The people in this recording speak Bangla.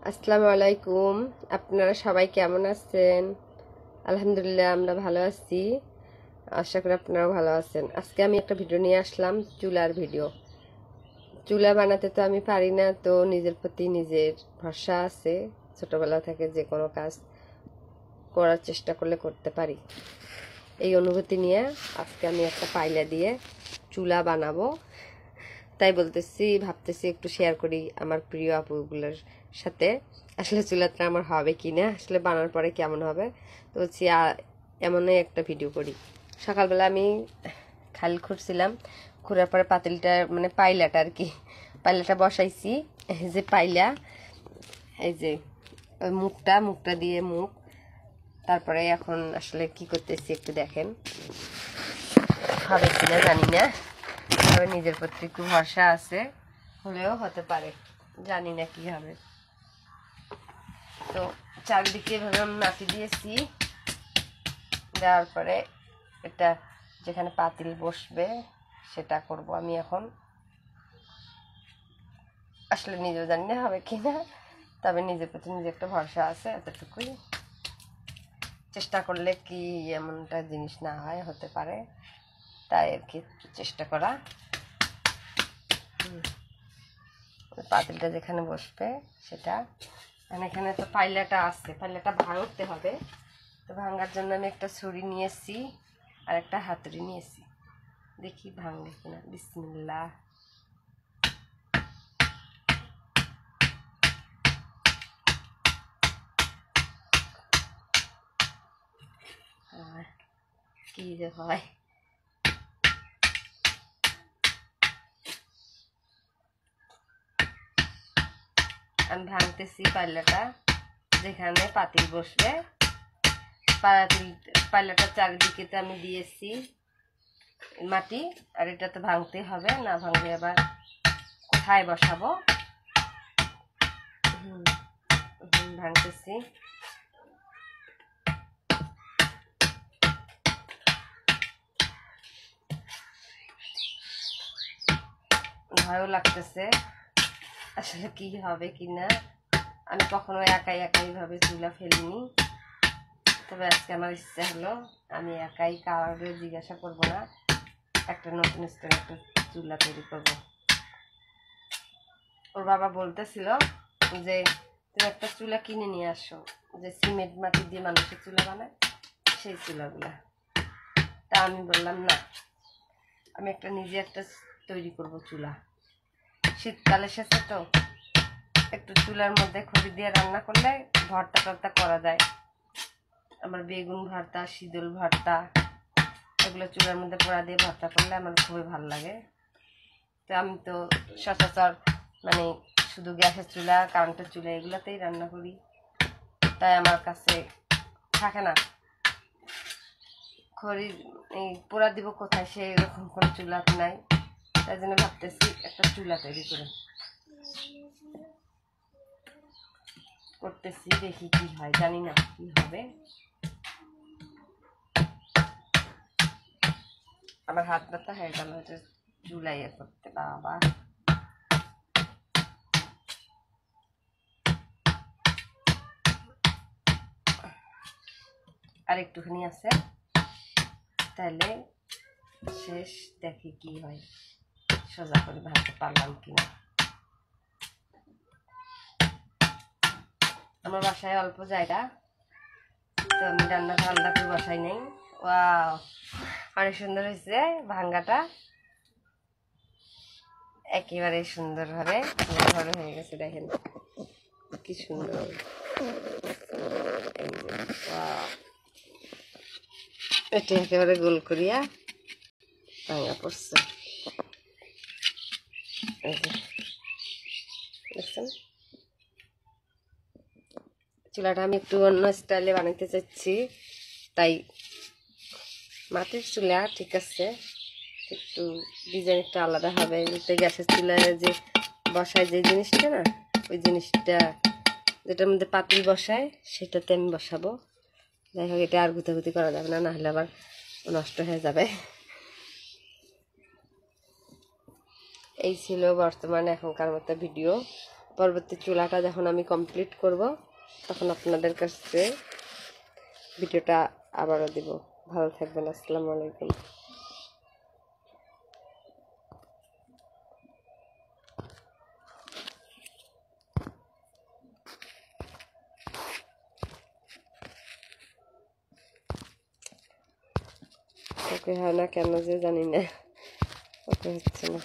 আসসালামু আলাইকুম। আপনারা সবাই কেমন আছেন? আলহামদুলিল্লাহ আমরা ভালো আছি। আশা করি আপনারাও ভালো আছেন। আজকে আমি একটা ভিডিও নিয়ে আসলাম, চুলার ভিডিও। চুলা বানাতে তো আমি পারি না, তো নিজের প্রতি নিজের ভরসা আছে। ছোটবেলা থেকে যে কোনো কাজ করার চেষ্টা করলে করতে পারি, এই অনুভূতি নিয়ে আজকে আমি একটা পাইলা দিয়ে চুলা বানাবো। তাই ভাবতেছি একটু শেয়ার করি আমার প্রিয় আপুগুলোর সাথে। আসলে চুলাটা আমার হবে কি না, আসলে বানার পরে কেমন হবে, তো বলছি এমনই একটা ভিডিও করি। সকালবেলা আমি খাল খুঁড়ছিলাম, খুঁড়ার পরে পাতিলটা মানে পাইলাটা আর কি, পাইলাটা বসাইছি। এই যে পাইলা, এই যে ওই মুখটা দিয়ে মুখ। তারপরে এখন আসলে কি করতেছি একটু দেখেন, হবে কিনা জানি না, তবে নিজের প্রতি একটু ভরসা আছে, হলেও হতে পারে, জানি না কি হবে। তো চারিদিকে এভাবে মাটি দিয়েছি, দেওয়ার পরে এটা যেখানে পাতিল বসবে সেটা করব আমি এখন। আসলে নিজেও জানি না হবে কি না, তবে নিজের প্রতি নিজে একটা ভরসা আছে, এতটুকুই। চেষ্টা করলে কি এমনটা জিনিস না হয়, হতে পারে, তাই আর কি চেষ্টা করা। পাতিলটা যেখানে বসবে সেটা, এখানে তো পাইলাটা আছে, পাইলাটা ভাঙতে হবে। তো ভাঙার জন্য আমি একটা ছুরি নিয়েছি আর একটা হাতুড়ি নিয়েছি, দেখি ভাঙবে কিনা। বিসমিল্লাহ। কি যে হয়, আমি ভাঙতেছি পাইলাটা যেখানে পাতিল বসবে। পাইলাটার চারিদিকে তো আমি দিয়েছি মাটি, আর এটা তো ভাঙতে হবে, না ভাঙলে আবার কোথায় বসাবো। ভাঙতেছি। ভয়ও লাগতেছে আসলে কি হবে কি না। আমি কখনো একাই ভাবে চুলা ফেলিনি, তবে আজকে আমার ইচ্ছা হলো আমি একাই, কাউকে জিজ্ঞাসা করবো না, একটা নতুন স্টাইল একটা চুলা তৈরি করবো। ওর বাবা বলতেছিল যে তুমি একটা চুলা কিনে নিয়ে আসো, যে সিমেন্ট মাটি দিয়ে মানুষের চুলা বানায় সেই চুলাগুলা। তা আমি বললাম না, আমি নিজে একটা তৈরি করব চুলা। শীতকাল এসেছে তো, একটু চুলার মধ্যে খড়ি দিয়ে রান্না করলে ভর্তা টর্তা করা যায়। আমার বেগুন ভর্তা, শীতল ভর্তা, এগুলো চুলার মধ্যে পোড়া দিয়ে ভর্তা করলে আমার খুবই ভালো লাগে। তো আমি তো সচরাচর মানে শুধু গ্যাসের চুলা, কারেন্টের চুলা এগুলোতেই রান্না করি, তাই আমার কাছে থাকে না খড়ি এই পোড়া দিব কোথায়, সেই রকম কোনো চুলা নাই। তাই জন্য ভাবতেছি একটা চুলা তৈরি করতেছি, দেখি কি হয়, জানি না কি হবে। আমার হাত ব্যথা হয়ে গেল চুলা ইয়ে করতে, বাবা। আর একটুখানি আছে, তাহলে শেষ, দেখি কি হয়, সোজা করে ভাবতে পারলাম কিনা। আমার বাসায় অল্প জায়গা, তো আমি রান্নাটা আলাদা করে বসাই নাই। ওয়াও, অনেক সুন্দর হয়েছে ভাঙ্গাটা, একেবারে সুন্দরভাবে ঘরে হয়ে গেছে, দেখেন কি সুন্দর। এটা একেবারে গোল করিয়া ভাঙা পড়ছে, দেখছেন। চুলাটা আমি একটু অন্য স্টাইলে বানাইতে চাচ্ছি, তাই মাটির চুলা ঠিক আছে, একটু ডিজাইন একটু আলাদা হবে। গ্যাসের চুলায় যে বসায় যে জিনিসটা না, ওই জিনিসটা যেটার মধ্যে পাতিল বসায় সেটাতে আমি বসাবো। যাই হোক, এটা আর গুতাগুতি করা যাবে না, নাহলে আবার নষ্ট হয়ে যাবে। এই ছিল বর্তমানে এখনকার মতো ভিডিও। পরবর্তী চুলাটা যখন আমি কমপ্লিট করব তখন আপনাদের কাছে ভিডিওটা আবারও দিব। ভালো থাকবেন। আসসালামু আলাইকুম। ওকে হয় না কেন যে জানি না, ওকে হচ্ছে না।